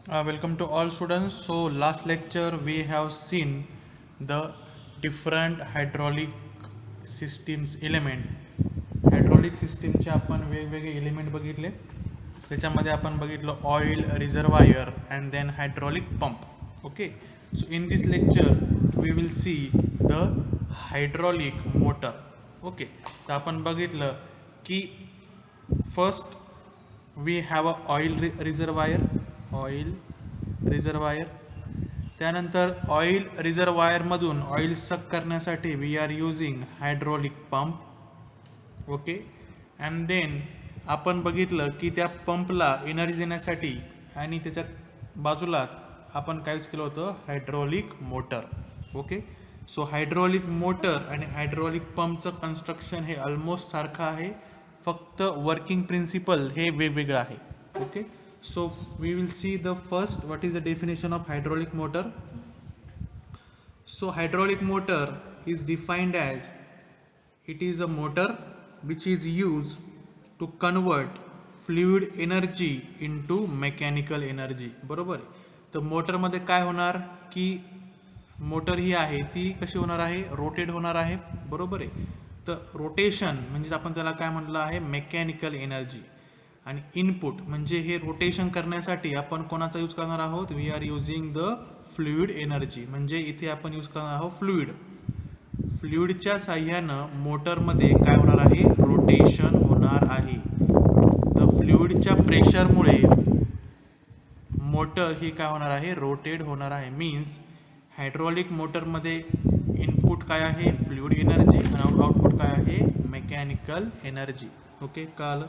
Welcome to all students. So last lecture we have seen the different hydraulic systems element. Hydraulic सिस्टीमचे आपण वेगवेगळे element बघितले. त्याच्यामध्ये आपण बघितलं oil reservoir and then hydraulic pump. Okay, so in this lecture we will see the hydraulic motor. Okay, तर आपण बघितलं की first we have a oil reservoir. त्यानंतर ऑइल रिझर्वायरमधून ऑइल सक करण्यासाठी we are using hydraulic pump. Okay, and then आपण बघितलं की त्या पंपला एनर्जी देण्यासाठी आणि त्याच्या बाजूलाच आपण काय यूज केलं होतं, hydraulic motor. Okay, so hydraulic motor आणि हायड्रॉलिक पंपचं कन्स्ट्रक्शन हे ऑलमोस्ट सारखं आहे, फक्त वर्किंग प्रिन्सिपल हे वेगवेगळं आहे. Okay, so we will see the first what is the definition of hydraulic motor. So hydraulic motor is defined as it is a motor which is used to convert fluid energy into mechanical energy. बरोबर आहे. तर motor मध्ये काय होणार की motor ही आहे ती कशी होणार आहे, रोटेट होणार आहे. बरोबर आहे. तर रोटेशन म्हणजे आपण त्याला काय म्हणलं आहे, मेकॅनिकल एनर्जी. आणि इनपुट म्हणजे हे रोटेशन करण्यासाठी आपण कोणाचा यूज करणार आहोत, we are using the fluid energy. म्हणजे इथे आपण यूज करणार आहोत फ्लुइडच्या साह्यानं मोटरमध्ये काय होणार आहे, रोटेशन होणार आहे. तर फ्लुइडच्या प्रेशरमुळे मोटर ही काय होणार आहे, रोटेट होणार आहे. मीन्स हायड्रॉलिक मोटरमध्ये इनपुट काय आहे, फ्लुइड एनर्जी, आणि आउटपुट काय आहे, मेकॅनिकल एनर्जी. ओके, कळलं.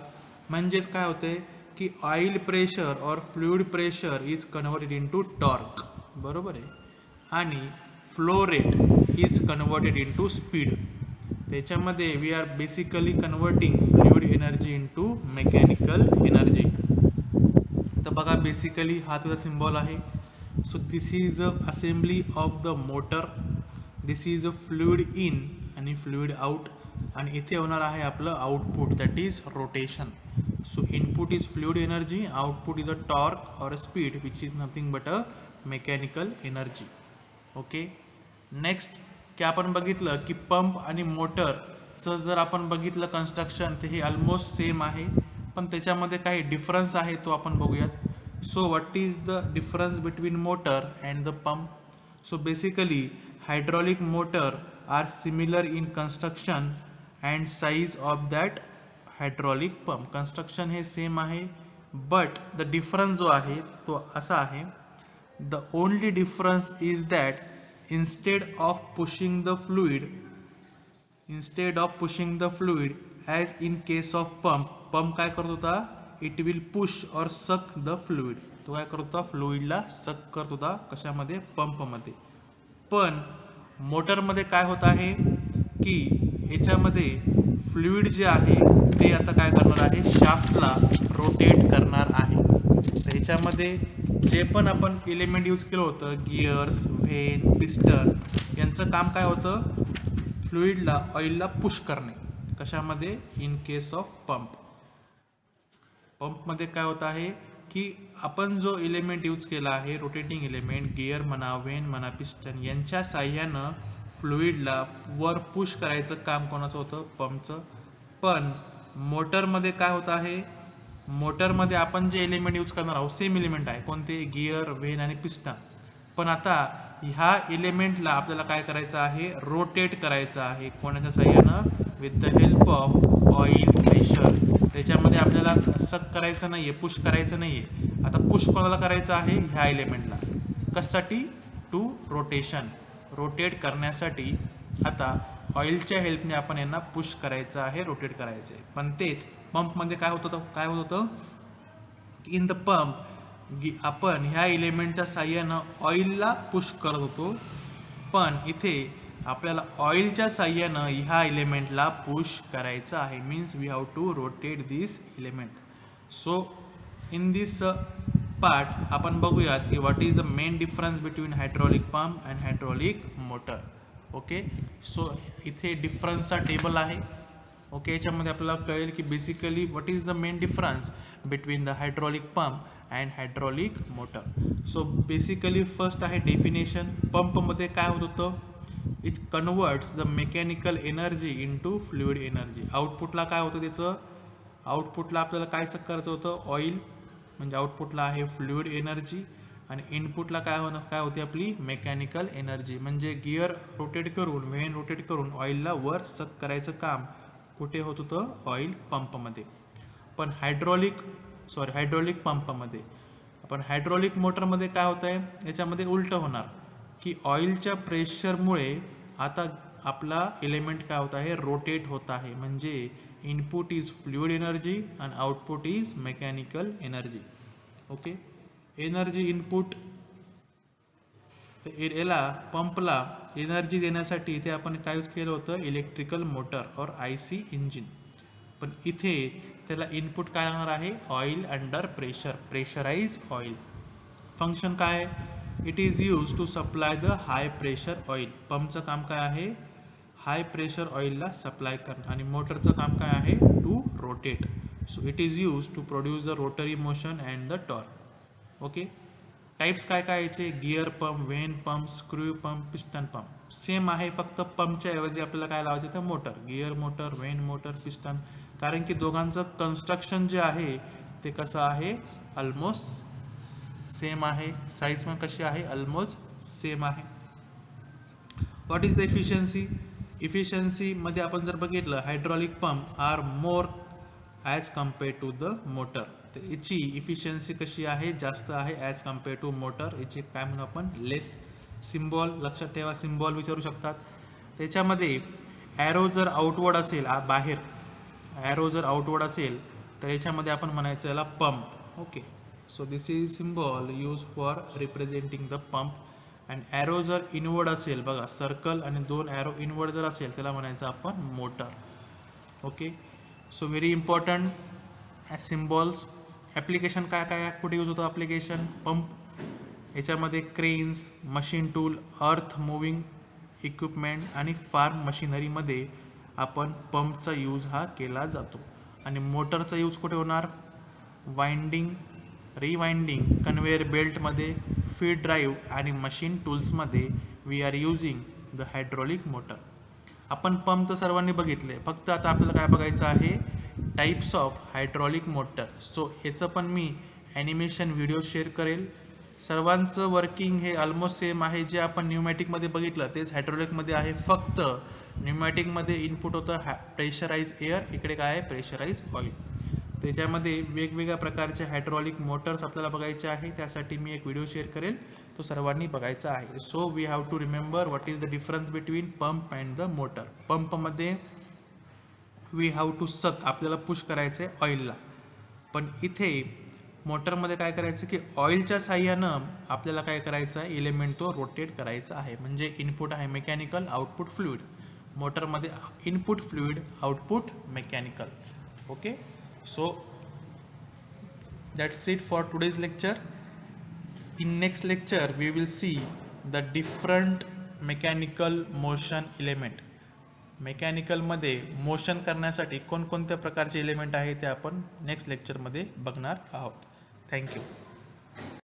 म्हणजेच काय होते की ऑइल प्रेशर और fluid pressure is converted into torque. बरोबर आहे. आणि flow rate is converted into speed. त्याच्यामध्ये we are basically converting fluid energy into mechanical energy. तर बघा, बेसिकली हा तुझा सिम्बॉल आहे. So this is a assembly of the motor. This is a fluid in आणि फ्लुइड आउट. आणि इथे होणार आहे आपलं output, that is rotation. So input is fluid energy, output is a torque और a speed which is nothing but a mechanical energy. Okay, next की आपण बघितलं की पंप आणि मोटरचं जर आपण बघितलं कन्स्ट्रक्शन तर हे ऑलमोस्ट सेम आहे, पण त्याच्यामध्ये काही डिफरन्स आहे तो आपण बघूयात. So what is the difference between motor and the pump. So basically hydraulic motor are similar in construction and size of that hydraulic pump. Construction हे सेम आहे, बट द डिफरन्स जो आहे तो असा आहे, the only difference is that instead of pushing the fluid as in case of pump काय करत होता, it will push or suck the fluid. तो काय करत होता, फ्लुइडला सक करत होता, कशामध्ये, पंपमध्ये. पण मोटरमध्ये काय होत आहे की याच्यामध्ये फ्लुइड जे आहे ते आता काय करणार आहे, शाफ्टला रोटेट करणार आहे. तर याच्यामध्ये जे पण आपण एलिमेंट यूज केलं होतं, गिअर्स, व्हेन, पिस्टन, यांचं काम काय होतं, फ्लुइडला ऑइलला पुश करणे. कशामध्ये, इन केस ऑफ पंपमध्ये काय होत आहे की आपण जो एलिमेंट यूज केला आहे, रोटेटिंग एलिमेंट, गिअर म्हणा, व्हेन म्हणा, पिस्टन, यांच्या साह्यानं फ्लुइडला वर पुश करायचं काम कोणाचं होतं, पंपचं. पण मोटरमध्ये काय होत आहे, मोटरमध्ये आपण जे एलिमेंट यूज करणार आहोत सेम एलिमेंट आहे, कोणते, गिअर, व्हेन आणि पिस्टन. पण आता ह्या एलिमेंटला आपल्याला काय करायचं आहे, रोटेट करायचं आहे. कोणाच्या साह्यानं, with the help of oil pressure. त्याच्यामध्ये आपल्याला सक करायचं नाहीये, पुश करायचं नाहीये. आता पुश कोणाला करायचं आहे, ह्या एलिमेंटला. कशासाठी, टू रोटेट करण्यासाठी. आता ऑइलच्या हेल्पने आपण यांना पुश करायचं आहे, रोटेट करायचं आहे. पण तेच पंपमध्ये काय होत होतं, इन द पंप आपण ह्या एलिमेंटच्या साह्यानं ऑइलला पुश करत होतो, पण इथे आपल्याला ऑइलच्या साह्यानं ह्या एलिमेंटला पुश करायचं आहे. Means we have to rotate this element. So in this part आपण बघूयात की what is the main difference between hydraulic pump and hydraulic motor. Okay, so इथे डिफरन्सचा टेबल आहे. ओके, याच्यामध्ये आपल्याला कळेल की basically what is the main difference between the hydraulic pump and hydraulic motor. So basically first आहे definition. पंपमध्ये काय होत होतं, it converts the mechanical energy into fluid energy. आउटपुटला काय होतं त्याचं, आउटपुटला आपल्याला काय करायचं होतं, ऑइल, म्हणजे आउटपुटला आहे फ्लुइड एनर्जी, आणि इनपुटला काय होते आपली मेकॅनिकल एनर्जी, म्हणजे गिअर रोटेट करून, व्हेन रोटेट करून ऑइलला वर सक करायचं काम कुठे होत होतं, ऑइल पंपमध्ये. पण हायड्रॉलिक पंपमध्ये, पण हायड्रॉलिक मोटरमध्ये काय होत आहे, याच्यामध्ये उलट होणार की ऑइलच्या प्रेशरमुळे आता आपला एलिमेंट काय होत आहे, रोटेट होत आहे. म्हणजे इनपुट इज फ्लुइड एनर्जी आणि output is mechanical energy. Okay, energy input, याला पंपला एनर्जी देण्यासाठी इथे आपण काय यूज केलं होतं, इलेक्ट्रिकल मोटर और IC इंजिन. पण इथे त्याला इनपुट काय होणार आहे, oil under pressure, pressurize oil. Function काय, it is use to supply the high pressure oil. पंपचं काम काय आहे, हाय प्रेशर ऑइलला सप्लाय करणं, आणि मोटरचं काम काय आहे, to rotate. So it is use to produce the rotary motion and the torque. Okay, types काय काय याचे, gear pump, vane pump, screw pump, piston pump. Same आहे, फक्त पंपच्या ऐवजी आपल्याला काय लावायचं तर motor, gear motor, vane motor, piston. कारण की दोघांचं कन्स्ट्रक्शन जे आहे ते कसं आहे, ऑलमोस्ट सेम आहे, साईज पण कशी आहे, ऑलमोस्ट सेम आहे. What is the efficiency, efficiency मध्ये आपण जर बघितलं, hydraulic pump are more as compare to the motor. तर याची इफिशियन्सी कशी आहे, जास्त आहे ॲज कम्पेअर टू मोटर. याची काय म्हणू आपण, लेस. सिम्बॉल लक्षात ठेवा, सिम्बॉल विचारू शकतात. त्याच्यामध्ये ॲरो जर आउटवर्ड असेल, बाहेर ॲरो जर आउटवर्ड असेल तर याच्यामध्ये आपण म्हणायचं याला pump. Okay, so this is symbol use for representing the pump. And arrow जर इनवर्ड असेल, बघा सर्कल आणि 2 ॲरो इनवर्ड जर असेल त्याला म्हणायचं आपण motor. Okay, so very important symbols. Application काय काय कुठे यूज होतं, ॲप्लिकेशन पंप याच्यामध्ये क्रेन्स, मशीन टूल, अर्थ मुव्हिंग इक्विपमेंट आणि फार्म मशिनरीमध्ये आपण पंपचा यूज हा केला जातो. आणि मोटरचा यूज कुठे होणार, वाइंडिंग, रिवाइंडिंग, कन्व्हेअर बेल्टमध्ये, फीड ड्राईव्ह आणि मशीन टूल्समध्ये we are using the hydraulic motor. आपण पंप तर सर्वांनी बघितले, फक्त आता आपल्याला काय बघायचं आहे, types of hydraulic motor. So याचं पण मी ॲनिमेशन व्हिडिओ शेअर करेल. सर्वांचं वर्किंग हे ऑलमोस्ट सेम आहे, जे आपण न्यूमॅटिकमध्ये बघितलं तेच हायड्रॉलिकमध्ये आहे. फक्त न्यूमॅटिकमध्ये इनपुट होतं प्रेशराइज एअर, इकडे काय आहे, प्रेशराइज ऑइल. त्याच्यामध्ये वेगवेगळ्या प्रकारचे हायड्रॉलिक मोटर्स आपल्याला बघायचे आहे, त्यासाठी मी एक व्हिडिओ शेअर करेल, तो सर्वांनी बघायचा आहे. So we have to remember what is the difference between pump and the motor. पंपमध्ये वी हॅव टू सक, आपल्याला पुश करायचं आहे ऑइलला. पण इथे मोटरमध्ये काय करायचं की ऑइलच्या साह्यानं आपल्याला काय करायचं आहे, एलिमेंट तो रोटेट करायचा आहे. म्हणजे इनपुट आहे मेकॅनिकल, आउटपुट फ्लुइड. मोटरमध्ये input fluid, output mechanical. Okay, so that's it for today's lecture. In next lecture we will see the different mechanical motion element. मेकॅनिकलमध्ये मोशन करण्यासाठी कोणकोणत्या प्रकारचे एलिमेंट आहे ते आपण नेक्स्ट लेक्चरमध्ये बघणार आहोत. थँक्यू.